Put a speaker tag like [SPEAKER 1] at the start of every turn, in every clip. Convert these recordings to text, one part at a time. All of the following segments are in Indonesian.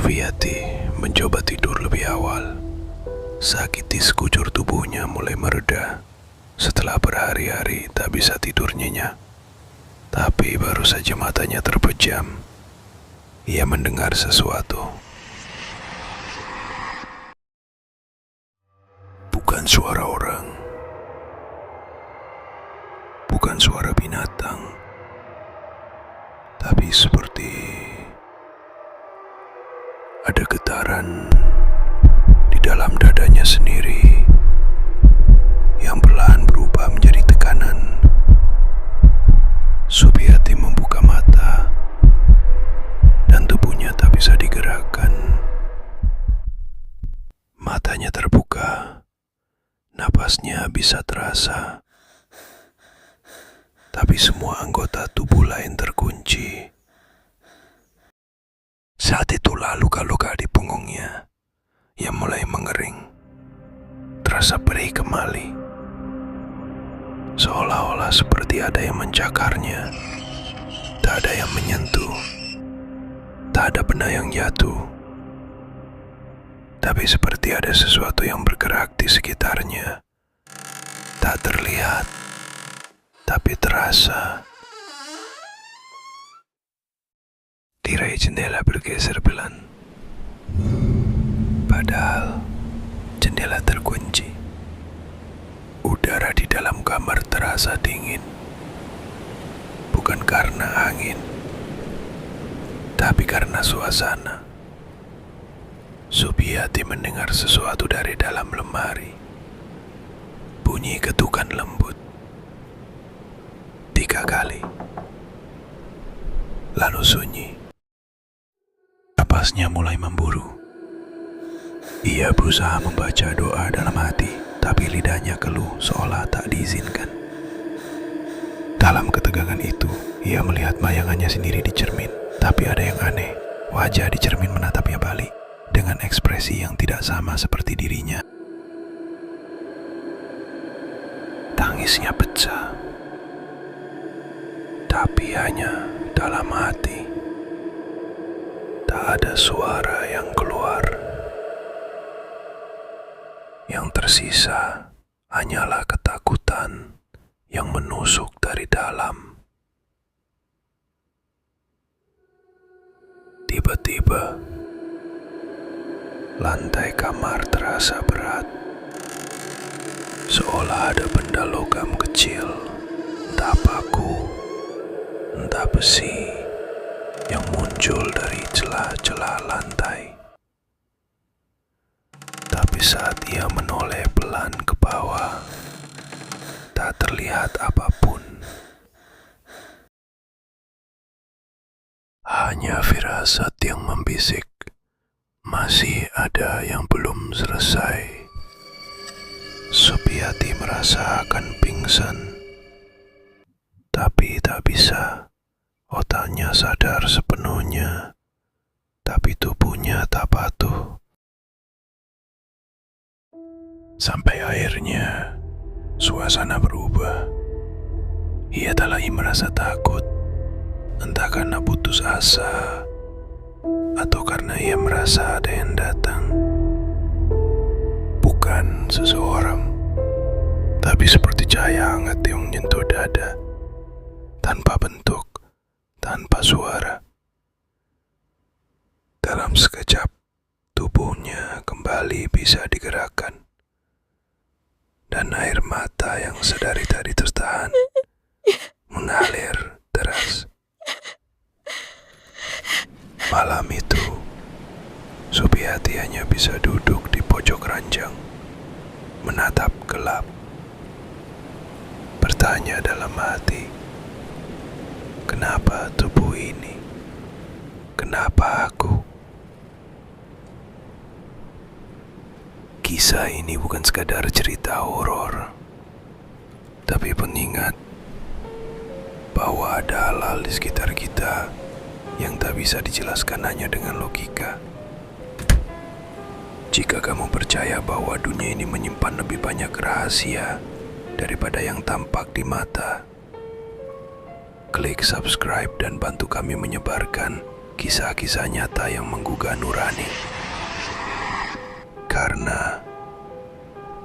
[SPEAKER 1] Sufiati mencoba tidur lebih awal. Sakit di sekujur tubuhnya mulai mereda setelah berhari-hari tak bisa tidur nyenyak. Tapi baru saja matanya terpejam, ia mendengar sesuatu. Bukan suara orang, bukan suara binatang, tapi seperti ada getaran di dalam dadanya sendiri yang perlahan berubah menjadi tekanan. Supiati membuka mata dan tubuhnya tak bisa digerakkan. Matanya terbuka, napasnya bisa terasa, tapi semua anggota tubuh lain terkunci. Saat itulah luka-luka di punggungnya yang mulai mengering, terasa perih kembali, seolah-olah seperti ada yang mencakarnya. Tak ada yang menyentuh, tak ada benda yang jatuh, tapi seperti ada sesuatu yang bergerak di sekitarnya. Tak terlihat, tapi terasa. Tirai jendela bergeser pelan, padahal jendela terkunci. Udara di dalam kamar terasa dingin, bukan karena angin, tapi karena suasana. Supiati mendengar sesuatu dari dalam lemari. Bunyi ketukan lembut 3 kali, lalu sunyi. Napasnya mulai memburu. Ia berusaha membaca doa dalam hati, tapi lidahnya keluh seolah tak diizinkan. Dalam ketegangan itu, ia melihat bayangannya sendiri di cermin. Tapi ada yang aneh, wajah di cermin menatapnya balik dengan ekspresi yang tidak sama seperti dirinya. Tangisnya pecah, tapi hanya dalam hati. Tak ada suara yang keluar. Yang tersisa hanyalah ketakutan yang menusuk dari dalam. Tiba-tiba, lantai kamar terasa berat, seolah ada benda logam kecil, entah paku, entah besi, yang muncul dari celah-celah lantai. Tapi saat ia menoleh pelan ke bawah, tak terlihat apapun. Hanya firasat yang membisik, masih ada yang belum selesai. Supiati merasa akan pingsan, tapi tak bisa. Otaknya sadar sepenuhnya, tapi tubuhnya tak patuh. Sampai akhirnya suasana berubah. Ia tak lagi merasa takut, entah karena putus asa atau karena ia merasa ada yang datang. Bukan seseorang, tapi seperti cahaya hangat yang menyentuh dada, tanpa bentuk, tanpa suara. Dalam sekejap, tubuhnya kembali bisa digerakkan, dan air mata yang sedari tadi tertahan mengalir deras. Malam itu, Supiati hanya bisa duduk di pojok ranjang, menatap gelap, bertanya dalam hati, kenapa tubuh ini? Kenapa aku? Kisah ini bukan sekadar cerita horor, tapi pengingat bahwa ada hal-hal di sekitar kita yang tak bisa dijelaskan hanya dengan logika. Jika kamu percaya bahwa dunia ini menyimpan lebih banyak rahasia daripada yang tampak di mata, klik subscribe dan bantu kami menyebarkan kisah-kisah nyata yang menggugah nurani. Karena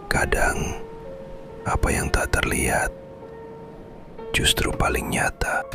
[SPEAKER 1] kadang apa yang tak terlihat justru paling nyata.